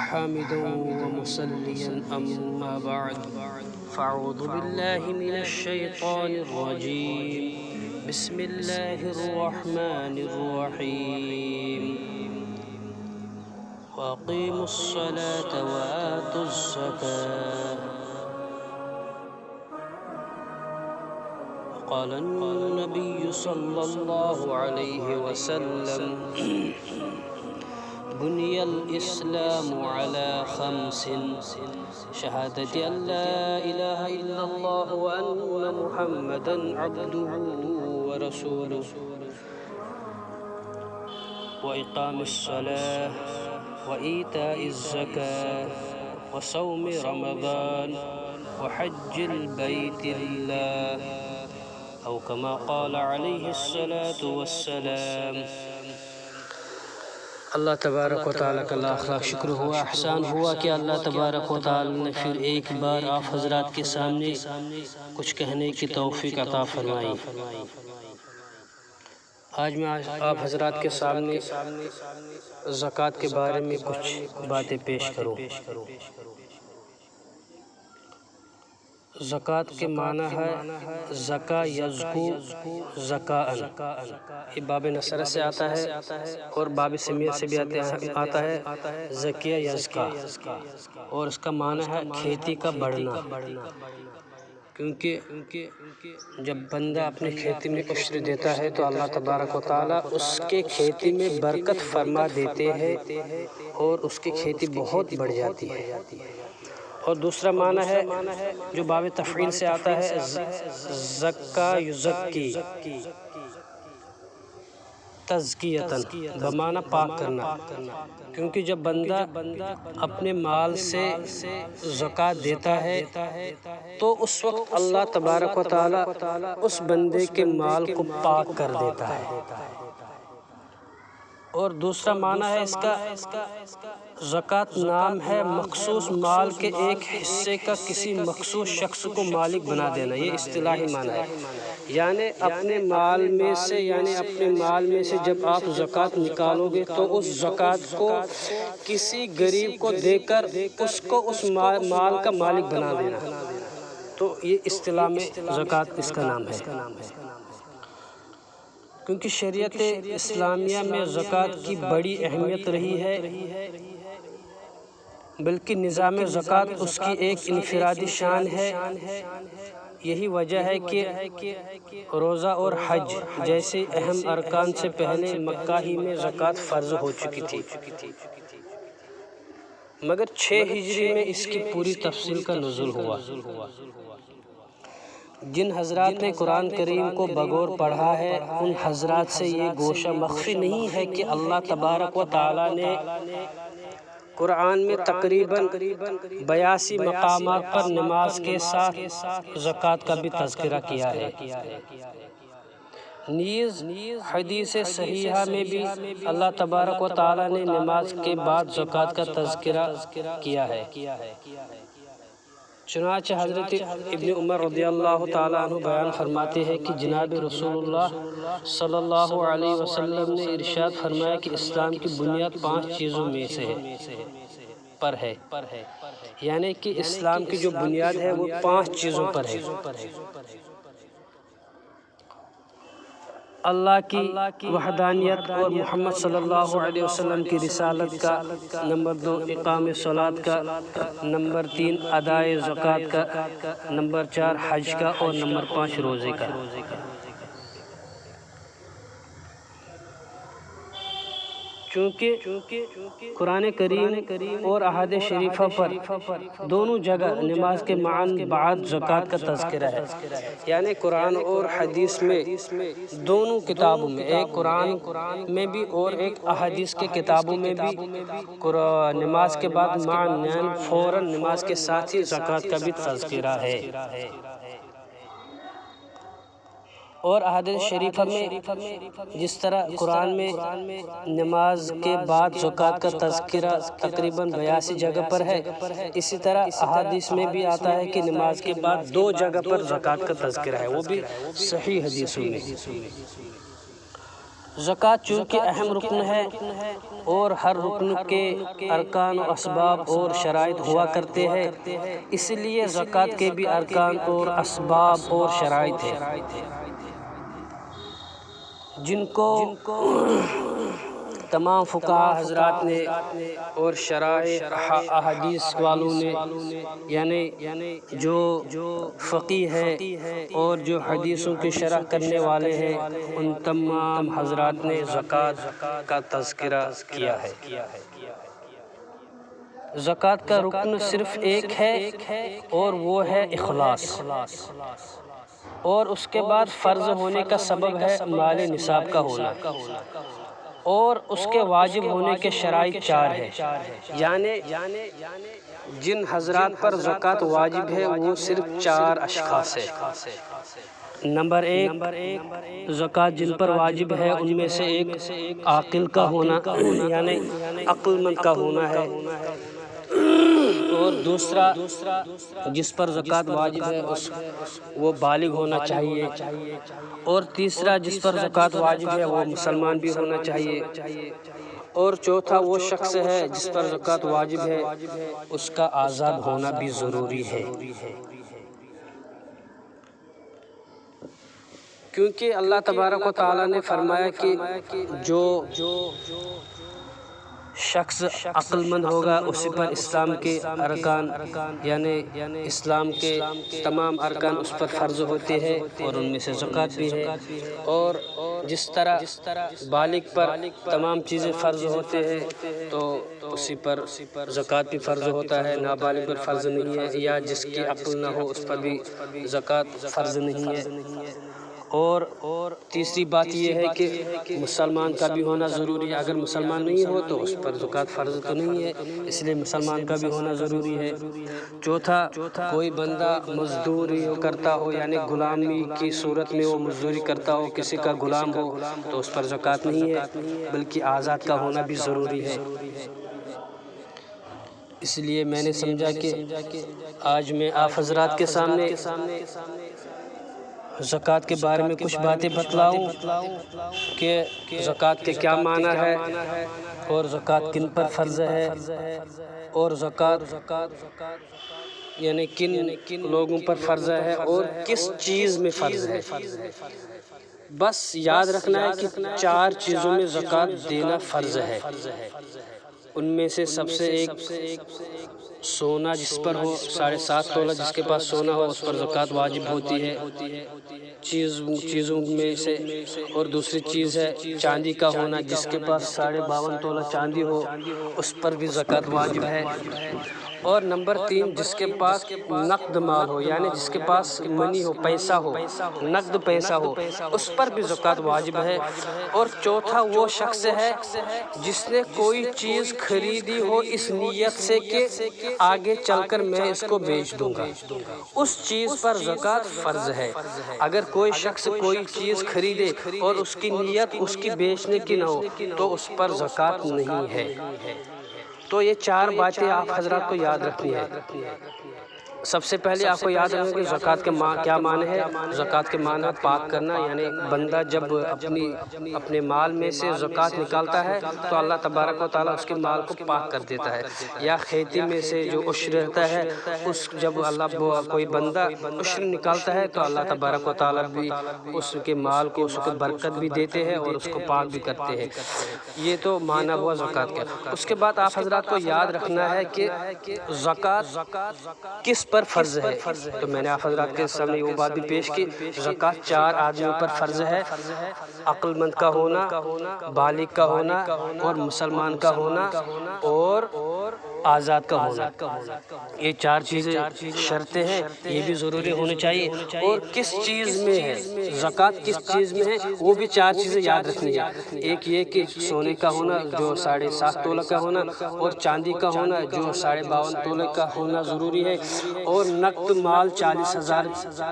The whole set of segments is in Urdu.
حامدا ومصليا أما بعد فأعوذ بالله من الشيطان الرجيم بسم الله الرحمن الرحيم وأقيموا الصلاة وآتوا الزكاة قال النبي صلى الله عليه وسلم بني الإسلام على خمس شهادة أن لا إله إلا الله وأن محمدا عبده ورسوله وإقام الصلاة وإيتاء الزكاة وصوم رمضان وحج البيت الله أو كما قال عليه الصلاة والسلام۔ اللہ تبارک و تعالیٰ کا لاکھ لاکھ شکر ہوا، احسان ہوا کہ اللہ تبارک و تعالیٰ نے پھر ایک بار آپ حضرات کے سامنے کچھ کہنے کی توفیق عطا فرمائی۔ آج میں آپ حضرات کے سامنے زکوٰۃ کے بارے میں کچھ باتیں پیش کروں۔ زکوٰۃ کے معنی ہے زکا یزکو زکاءً، یہ باب نصرہ سے آتا ہے اور باب سمیہ سے بھی آتا ہے زکیہ یزکا، اور اس کا معنی ہے کھیتی کا بڑھنا۔ کیونکہ جب بندہ اپنے کھیتی میں عشر دیتا ہے تو اللہ تبارک و تعالیٰ اس کے کھیتی میں برکت فرما دیتے ہیں اور اس کی کھیتی بہت بڑھ جاتی ہے۔ اور دوسرا معنی ہے جو باب تفعیل سے آتا ہے زکا یزکی، تزکیتاً بمعنی پاک کرنا۔ کیونکہ جب بندہ اپنے مال سے زکوٰۃ دیتا ہے تو اس وقت اللہ تبارک و تعالیٰ اس بندے کے مال کو پاک کر دیتا ہے۔ اور دوسرا معنی ہے اس کا زکوٰۃ نام ہے مخصوص مال کے ایک حصے کا کسی مخصوص شخص کو مالک بنا دینا، یہ اصطلاحی معنی ہے۔ یعنی اپنے مال میں سے جب آپ زکوٰۃ نکالو گے تو اس زکوٰۃ کو کسی غریب کو دے کر اس کو اس مال کا مالک بنا دینا، تو یہ اصطلاح میں زکوٰۃ اس کا نام ہے۔ کیونکہ شریعت اسلامیہ میں زکوٰۃ کی بڑی اہمیت رہی ہے، بلکہ نظام زکوٰۃ اس کی ایک انفرادی شان ہے۔ یہی وجہ ہے کہ روزہ اور حج جیسے اہم ارکان سے پہلے مکہ ہی میں زکوٰۃ فرض ہو چکی تھی، مگر 6 ہجری میں اس کی پوری تفصیل کا نزول ہوا۔ جن حضرات نے قرآن کریم کو بغور پڑھا ہے ان حضرات سے یہ گوشہ مخفی نہیں ہے کہ اللہ تبارک و تعالیٰ نے قرآن میں تقریباً 82 مقامات پر نماز کے ساتھ زکوٰۃ کا بھی تذکرہ کیا ہے۔ نیز حدیث صحیحہ میں بھی اللہ تبارک و تعالیٰ نے نماز کے بعد زکوٰۃ کا تذکرہ کیا ہے۔ چنانچہ حضرت ابن عمر رضی اللہ تعالیٰ عنہ بیان فرماتے ہیں کہ جناب رسول اللہ صلی اللہ علیہ وسلم نے ارشاد فرمایا کہ اسلام کی بنیاد 5 چیزوں میں سے پر ہے، یعنی کہ اسلام کی جو بنیاد ہے وہ 5 چیزوں پر ہے۔ اللہ کی وحدانیت اور محمد صلی اللہ علیہ وسلم کی رسالت کا، نمبر 2 اقام صلاۃ کا، نمبر 3 ادائے زکوٰۃ کا، نمبر 4 حج کا، اور نمبر 5 روزے کا۔ چونکہ قرآن کریم اور احادیث شریفہ پر دونوں جگہ نماز کے معنی بعد زکوٰۃ کا تذکرہ ہے، یعنی قرآن اور حدیث میں دونوں کتابوں میں، ایک قرآن میں بھی اور ایک احادیث کے کتابوں میں بھی نماز کے بعد معنی فوراً نماز کے ساتھ ہی زکوٰۃ کا بھی تذکرہ ہے۔ اور احادیث شریفہ میں جس طرح قرآن میں نماز کے بعد زکوٰۃ کا تذکرہ تقریباً 82 جگہ پر ہے، اسی طرح احادیث میں بھی آتا ہے کہ نماز کے بعد 2 جگہ پر زکوٰۃ کا تذکرہ ہے، وہ بھی صحیح حدیثوں میں۔ زکوٰۃ چونکہ اہم رکن ہے اور ہر رکن کے ارکان و اسباب اور شرائط ہوا کرتے ہیں، اس لیے زکوٰۃ کے بھی ارکان اور اسباب اور شرائط ہیں جن کو تمام فقہاء حضرات نے اور شرائع احادیث والوں نے، یعنی جو فقیہ ہے اور جو حدیثوں کی شرح کرنے والے ہیں، ان تمام حضرات نے زکوٰۃ کا تذکرہ کیا ہے۔ زکوٰۃ کا رکن صرف ایک ہے اور وہ ہے اخلاص، اور اس کے بعد فرض ہونے کا سبب ہے مال نصاب کا ہونا، اور اس کے واجب ہونے کے شرائط 4 ہیں، یعنی جن حضرات پر زکوٰۃ واجب ہے وہ صرف 4 اشخاص ہیں۔ نمبر 1، زکوٰۃ جن پر واجب ہے ان میں سے ایک عاقل کا ہونا، یعنی عقل مند کا ہونا ہے، اور دوسرا جس پر زکوٰۃ واجب ہے وہ بالغ ہونا چاہیے، اور تیسرا جس پر زکوٰۃ واجب ہے وہ مسلمان بھی ہونا چاہیے، اور چوتھا وہ شخص ہے جس پر زکوٰۃ واجب ہے اس کا آزاد ہونا بھی ضروری ہے، کیونکہ اللہ تبارک و تعالیٰ نے فرمایا کہ جو شخص عقل مند ہوگا اسی پر اسلام کے ارکان، یعنی اسلام کے تمام ارکان اس پر فرض ہوتے ہیں، اور ان میں سے زکوٰۃ بھی ہے، اور جس طرح بالغ پر تمام چیزیں فرض ہوتے ہیں تو اسی پر زکوٰۃ بھی فرض ہوتا ہے، نابالغ پر فرض نہیں ہے، یا جس کی عقل نہ ہو اس پر بھی زکوٰۃ فرض نہیں ہے۔ اور تیسری بات یہ ہے کہ مسلمان کا بھی ہونا ضروری ہے، اگر مسلمان نہیں ہو تو اس پر زکوٰۃ فرض تو نہیں ہے، اس لیے مسلمان کا بھی ہونا ضروری ہے۔ چوتھا، کوئی بندہ مزدوری کرتا ہو، یعنی غلامی کی صورت میں وہ مزدوری کرتا ہو، کسی کا غلام ہو تو اس پر زکوٰۃ نہیں ہے، بلکہ آزاد کا ہونا بھی ضروری ہے۔ اس لیے میں نے سمجھا کہ آج میں آپ حضرات کے سامنے زکوٰۃ کے بارے میں کچھ باتیں بتلاؤں کہ زکوٰۃ کے کیا معنی ہے، اور زکوٰۃ کن پر فرض ہے، اور زکوٰۃ یعنی کن لوگوں پر فرض ہے اور کس چیز میں فرض ہے۔ بس یاد رکھنا ہے کہ 4 چیزوں میں زکوٰۃ دینا فرض ہے، ان میں سے سب سے ایک سونا جس پر ہو 7.5 تولہ، جس کے پاس سونا ہو اس پر زکوٰۃ واجب ہوتی ہے چیزوں میں سے، اور دوسری چیز ہے چاندی کا ہونا، جس کے پاس 52.5 تولہ چاندی ہو اس پر بھی زکوٰۃ واجب ہے، اور نمبر 3 جس کے پاس نقد مال ہو، یعنی جس کے پاس منی ہو، پیسہ ہو، نقد پیسہ ہو، اس پر بھی زکوٰۃ واجب ہے، اور چوتھا وہ شخص ہے جس نے کوئی چیز خریدی ہو اس نیت سے کہ آگے چل کر میں اس کو بیچ دوں گا، اس چیز پر زکوٰۃ فرض ہے۔ اگر کوئی شخص کوئی چیز خریدے اور اس کی نیت اس کی بیچنے کی نہ ہو تو اس پر زکوٰۃ نہیں ہے۔ تو یہ 4 باتیں آپ حضرات کو یاد رکھنی ہے۔ سب سے پہلے آپ کو یاد رکھنا کہ زکوٰۃ کے کیا معنی ہے۔ زکوٰۃ کے معنی پاک کرنا، یعنی بندہ جب اپنے مال میں سے زکوٰۃ نکالتا ہے تو اللہ تبارک و تعالیٰ اس کے مال کو پاک کر دیتا ہے، یا کھیتی میں سے جو عشر رہتا ہے جب کوئی بندہ عشر نکالتا ہے تو اللہ تبارک و تعالیٰ بھی اس کے مال کو اس کو برکت بھی دیتے ہیں اور اس کو پاک بھی کرتے ہیں۔ یہ تو معنی ہوا زکوٰۃ کا۔ اس کے بعد آپ حضرات کو یاد رکھنا ہے کہ زکوٰۃ کس پر فرض ہے۔ تو میں نے آپ حضرات کے سامنے وہ بات بھی پیش کی، زکوٰۃ 4 آدمیوں پر فرض ہے، عقل مند کا ہونا، بالغ کا ہونا، اور مسلمان کا ہونا، اور آزاد کا ہونا۔ یہ 4 چیزیں شرطیں ہیں، یہ بھی ضروری ہونی چاہیے۔ اور کس چیز میں ہے زکوٰۃ، کس چیز میں ہے وہ بھی 4 چیزیں یاد رکھنی ہے۔ ایک یہ کہ سونے کا ہونا جو 7.5 تولہ کا ہونا، اور چاندی کا ہونا جو 52.5 تولہ کا ہونا ضروری ہے، اور نقد مال 40,000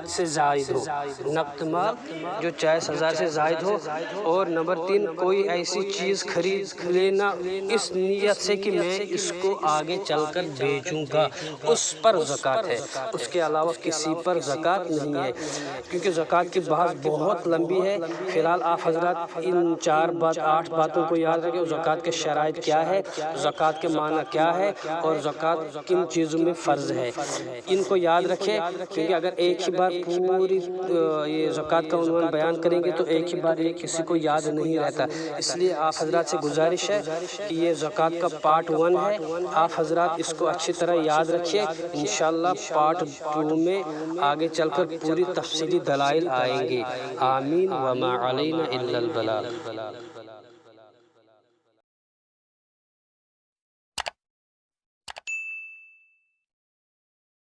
سے زائد ہو، نقد مال جو 40,000 سے زائد ہو، اور نمبر 3 کوئی ایسی چیز خرید لینا اس نیت سے کہ میں اس کو آگے چل کر بھیجوں گا اس پر زکوٰۃ ہے، اس کے علاوہ کسی پر زکوٰۃ نہیں ہے، کیونکہ زکوٰۃ کی بحث بہت لمبی ہے۔ فی الحال آپ حضرات ان 8 باتوں کو یاد رکھیں، زکوٰۃ کے شرائط کیا ہے، زکوٰۃ کے معنی کیا ہے، اور زکوٰۃ کن چیزوں میں فرض ہے، ان کو یاد رکھیں، کیونکہ اگر ایک ہی بار پوری یہ زکوٰۃ کا عنوان بیان کریں گے تو ایک ہی بار یہ کسی کو یاد نہیں رہتا، اس لیے آپ حضرات سے گزارش ہے کہ یہ زکوٰۃ کا پارٹ 1 ہے، آپ حضرات اس کو اچھی طرح یاد رکھیے، انشاءاللہ پارٹ 2 میں آگے چل کر پوری تفصیلی دلائل آئیں گے۔ آمین وما علینا الا البلاغ۔